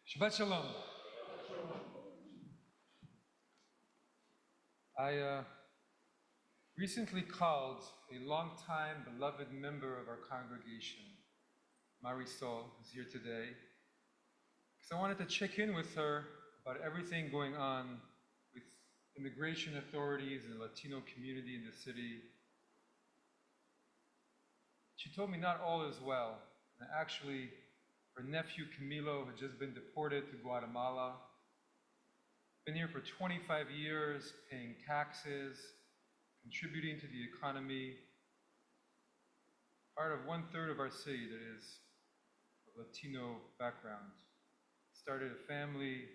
Shabbat Shalom. I recently called a longtime beloved member of our congregation, Marisol, who's here today, because I wanted to check in with her about everything going on with immigration authorities and the Latino community in the city. She told me not all is well. And actually, her nephew Camilo had just been deported to Guatemala. Been here for 25 years, paying taxes, contributing to the economy. Part of 1/3 of our city that is of Latino background. Started a family.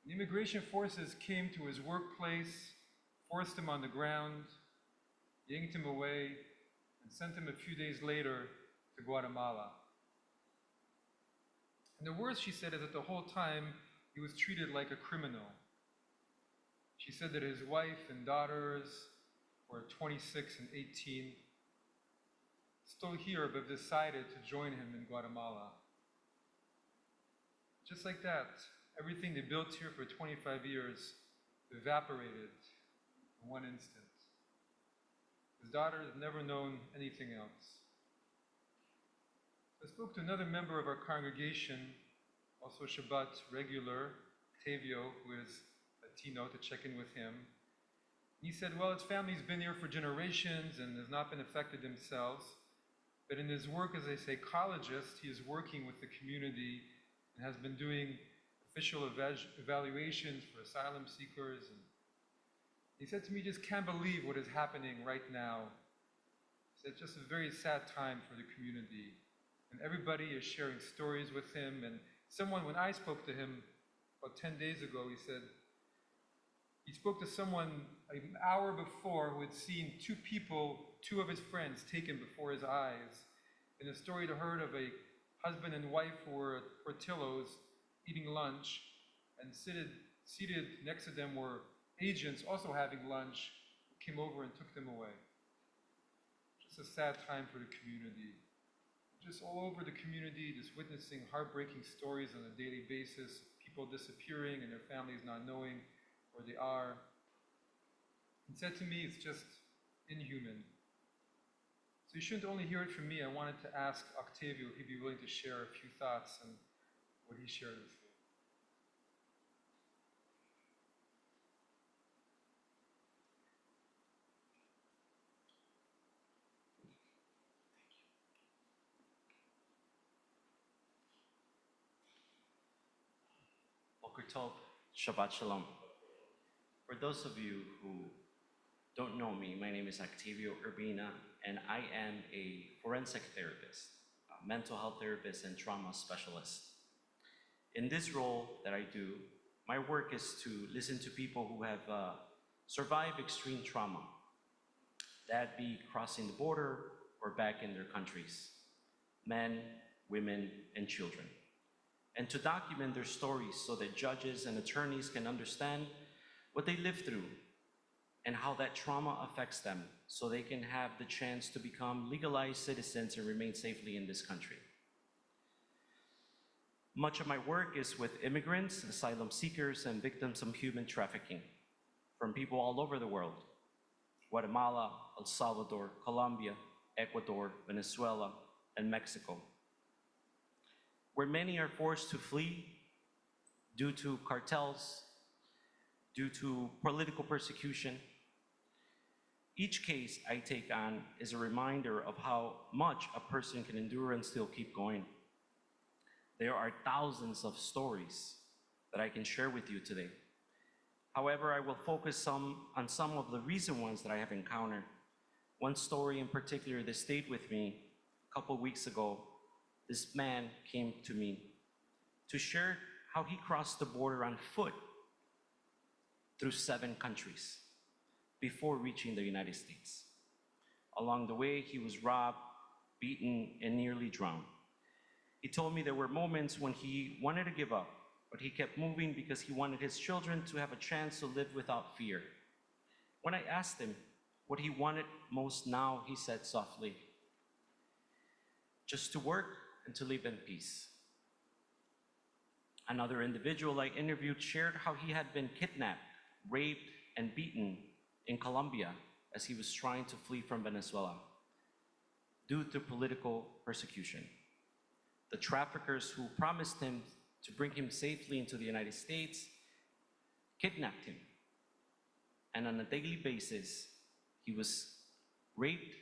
The immigration forces came to his workplace, forced him on the ground, yanked him away, and sent him a few days later to Guatemala. And the worst, she said, is that the whole time he was treated like a criminal. She said that his wife and daughters were 26 and 18, still here, but decided to join him in Guatemala. Just like that, everything they built here for 25 years evaporated in one instant. His daughter had never known anything else. I spoke to another member of our congregation, also Shabbat regular, Octavio, who is Latino, to check in with him. He said, well, his family's been here for generations and has not been affected themselves. But in his work as a psychologist, he is working with the community and has been doing official evaluations for asylum seekers. And he said to me, just can't believe what is happening right now. He said, just a very sad time for the community. And everybody is sharing stories with him. And someone, when I spoke to him about 10 days ago, he said, he spoke to someone an hour before who had seen two of his friends taken before his eyes. And a story to heard of a husband and wife who were at Portillo's eating lunch, and seated next to them were agents also having lunch, who came over and took them away. Just a sad time for the community. Just all over the community, just witnessing heartbreaking stories on a daily basis, people disappearing and their families not knowing where they are. He said to me, it's just inhuman. So you shouldn't only hear it from me. I wanted to ask Octavio if he'd be willing to share a few thoughts and what he shared with you. Boker Tov, Shabbat Shalom. For those of you who don't know me, my name is Octavio Urbina, and I am a forensic therapist, a mental health therapist, and trauma specialist. In this role that I do, my work is to listen to people who have survived extreme trauma, that be crossing the border or back in their countries, men, women, and children, and to document their stories so that judges and attorneys can understand what they lived through and how that trauma affects them so they can have the chance to become legalized citizens and remain safely in this country. Much of my work is with immigrants, asylum seekers, and victims of human trafficking from people all over the world: Guatemala, El Salvador, Colombia, Ecuador, Venezuela, and Mexico, where many are forced to flee due to cartels, due to political persecution. Each case I take on is a reminder of how much a person can endure and still keep going. There are thousands of stories that I can share with you today. However, I will focus on some of the recent ones that I have encountered. One story in particular that stayed with me a couple weeks ago. This man came to me to share how he crossed the border on foot through 7 countries before reaching the United States. Along the way, he was robbed, beaten, and nearly drowned. He told me there were moments when he wanted to give up, but he kept moving because he wanted his children to have a chance to live without fear. When I asked him what he wanted most now, he said softly, just to work and to live in peace. Another individual I interviewed shared how he had been kidnapped, raped, and beaten in Colombia as he was trying to flee from Venezuela due to political persecution. The traffickers who promised him to bring him safely into the United States kidnapped him. And on a daily basis, he was raped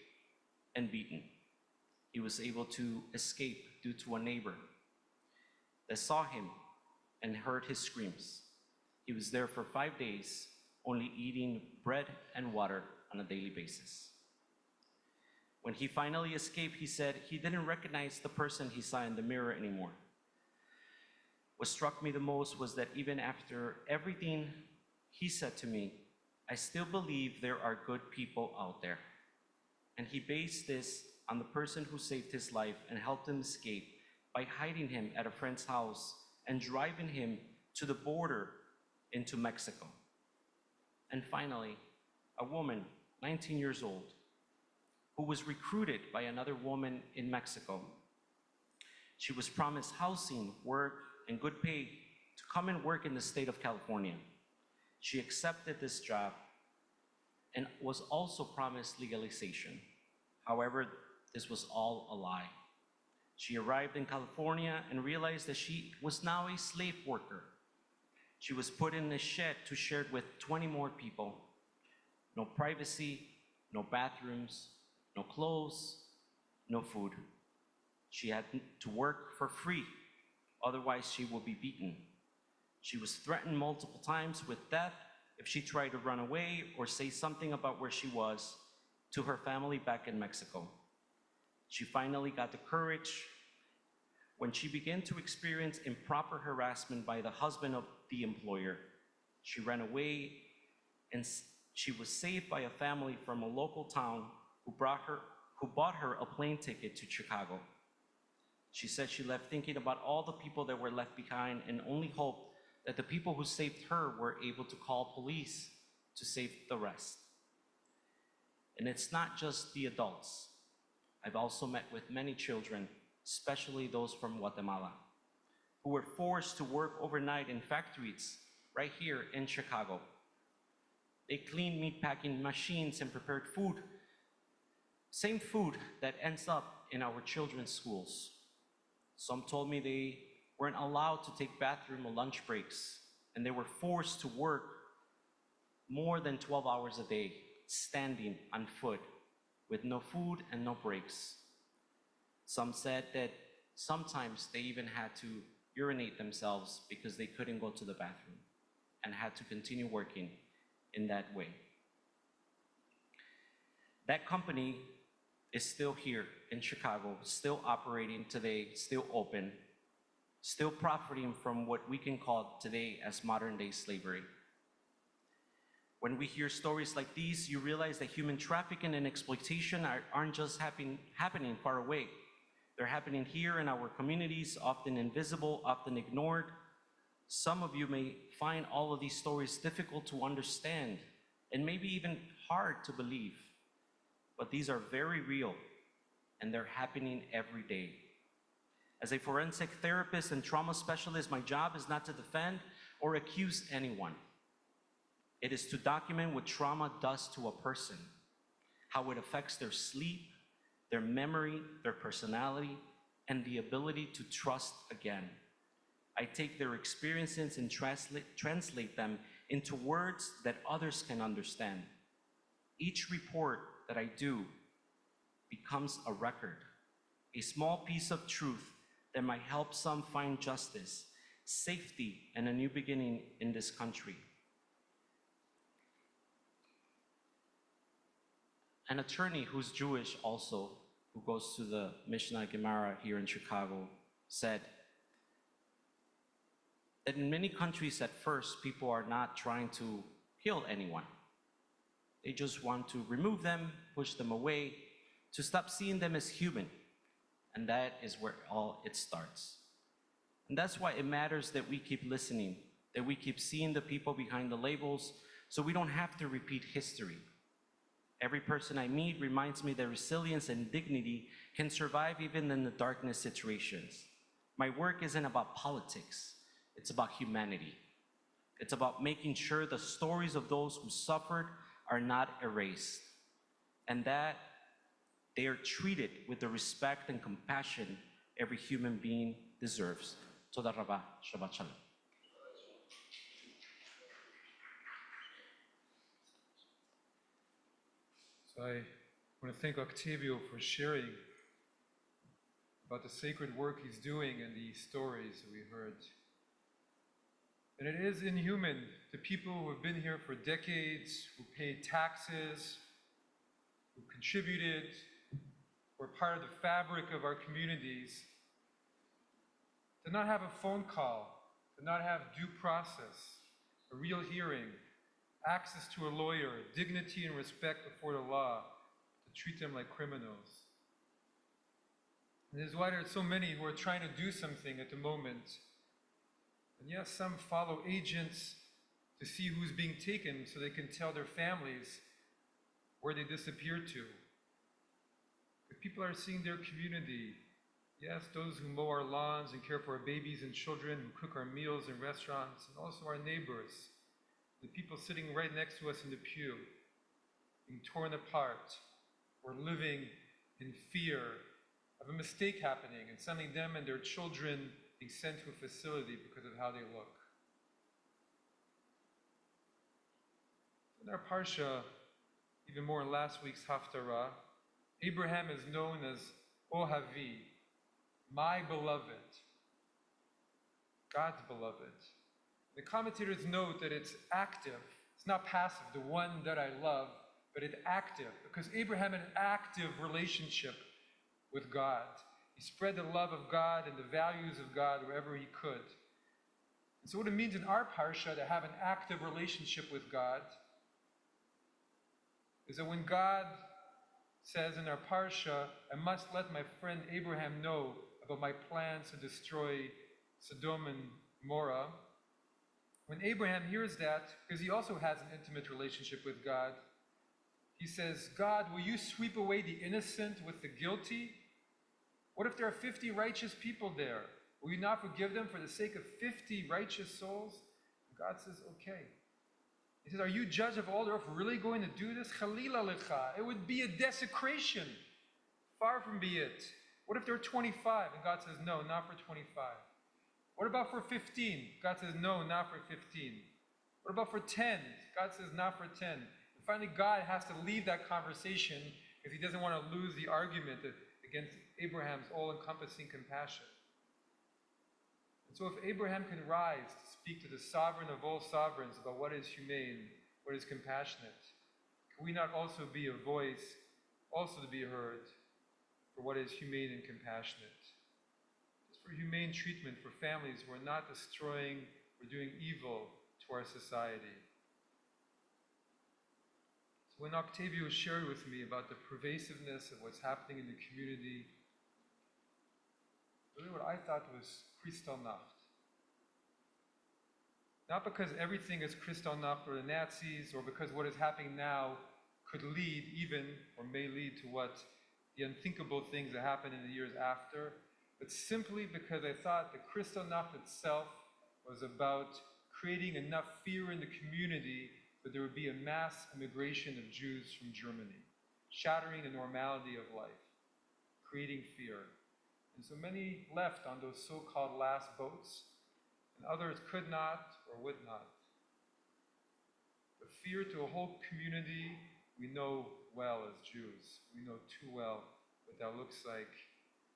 and beaten. He was able to escape due to a neighbor that saw him and heard his screams. He was there for 5 days, only eating bread and water on a daily basis. When he finally escaped, he said he didn't recognize the person he saw in the mirror anymore. What struck me the most was that even after everything he said to me, I still believe there are good people out there. And he based this on the person who saved his life and helped him escape by hiding him at a friend's house and driving him to the border into Mexico. And finally, a woman, 19 years old, who was recruited by another woman in Mexico. She was promised housing, work, and good pay to come and work in the state of California. She accepted this job and was also promised legalization. However, this was all a lie. She arrived in California and realized that she was now a slave worker. She was put in a shed to share it with 20 more people. No privacy, no bathrooms, no clothes, no food. She had to work for free, otherwise she would be beaten. She was threatened multiple times with death if she tried to run away or say something about where she was to her family back in Mexico. She finally got the courage when she began to experience improper harassment by the husband of the employer. She ran away and she was saved by a family from a local town who bought her a plane ticket to Chicago. She said she left thinking about all the people that were left behind and only hoped that the people who saved her were able to call police to save the rest. And it's not just the adults. I've also met with many children, especially those from Guatemala, who were forced to work overnight in factories right here in Chicago. They cleaned meatpacking machines and prepared food, same food that ends up in our children's schools. Some told me they weren't allowed to take bathroom or lunch breaks, and they were forced to work more than 12 hours a day, standing on foot, with no food and no breaks. Some said that sometimes they even had to urinate themselves because they couldn't go to the bathroom and had to continue working in that way. That company is still here in Chicago, still operating today, still open, still profiting from what we can call today as modern-day slavery. When we hear stories like these, you realize that human trafficking and exploitation aren't just happening far away. They're happening here in our communities, often invisible, often ignored. Some of you may find all of these stories difficult to understand and maybe even hard to believe. But these are very real, and they're happening every day. As a forensic therapist and trauma specialist, my job is not to defend or accuse anyone. It is to document what trauma does to a person, how it affects their sleep, their memory, their personality, and the ability to trust again. I take their experiences and translate them into words that others can understand. Each report that I do becomes a record, a small piece of truth that might help some find justice, safety, and a new beginning in this country. An attorney who's Jewish also, who goes to the Mishnah Gemara here in Chicago, said that in many countries at first, people are not trying to kill anyone. They just want to remove them, push them away, to stop seeing them as human. And that is where all it starts. And that's why it matters that we keep listening, that we keep seeing the people behind the labels, so we don't have to repeat history. Every person I meet reminds me that resilience and dignity can survive even in the darkest situations. My work isn't about politics. It's about humanity. It's about making sure the stories of those who suffered are not erased, and that they are treated with the respect and compassion every human being deserves. Toda Rabba, Shabbat Shalom. So I want to thank Octavio for sharing about the sacred work he's doing and the stories that we heard. And it is inhuman to people who have been here for decades, who paid taxes, who contributed, who are part of the fabric of our communities, to not have a phone call, to not have due process, a real hearing, access to a lawyer, dignity and respect before the law, to treat them like criminals. And this is why there are so many who are trying to do something at the moment. And yes, some follow agents to see who's being taken so they can tell their families where they disappeared to. But people are seeing their community. Yes, those who mow our lawns and care for our babies and children, who cook our meals in restaurants, and also our neighbors, the people sitting right next to us in the pew, being torn apart or living in fear of a mistake happening and sending them and their children being sent to a facility because of how they look. In our Parsha, even more in last week's Haftarah, Abraham is known as Ohavi, my beloved, God's beloved. The commentators note that it's active. It's not passive, the one that I love, but it's active, because Abraham had an active relationship with God. He spread the love of God and the values of God wherever he could. And so what it means in our Parsha to have an active relationship with God is that when God says in our Parsha, I must let my friend Abraham know about my plans to destroy Sodom and Gomorrah, when Abraham hears that, because he also has an intimate relationship with God, he says, God, will you sweep away the innocent with the guilty? What if there are 50 righteous people there? Will you not forgive them for the sake of 50 righteous souls? And God says, okay. He says, are you judge of all the earth really going to do this? Chalila lecha. It would be a desecration. Far from be it. What if there are 25? And God says, no, not for 25. What about for 15? God says, no, not for 15. What about for 10? God says, not for 10. And finally, God has to leave that conversation because he doesn't want to lose the argument against Abraham's all-encompassing compassion. And so if Abraham can rise to speak to the sovereign of all sovereigns about what is humane, what is compassionate, can we not also be a voice, also to be heard, for what is humane and compassionate? Just for humane treatment for families who are not destroying or doing evil to our society. So when Octavio shared with me about the pervasiveness of what's happening in the community, really what I thought was Kristallnacht. Not because everything is Kristallnacht or the Nazis, or because what is happening now could lead even, or may lead to what the unthinkable things that happen in the years after, but simply because I thought the Kristallnacht itself was about creating enough fear in the community that there would be a mass immigration of Jews from Germany, shattering the normality of life, creating fear. And so many left on those so-called last boats, and others could not or would not. The fear to a whole community we know well as Jews. We know too well what that looks like.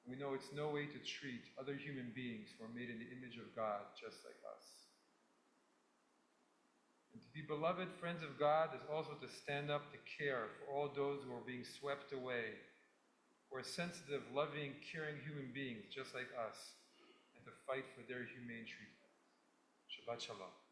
We know it's no way to treat other human beings who are made in the image of God just like us. And to be beloved friends of God is also to stand up to care for all those who are being swept away, who are sensitive, loving, caring human beings just like us, and to fight for their humane treatment. Shabbat Shalom.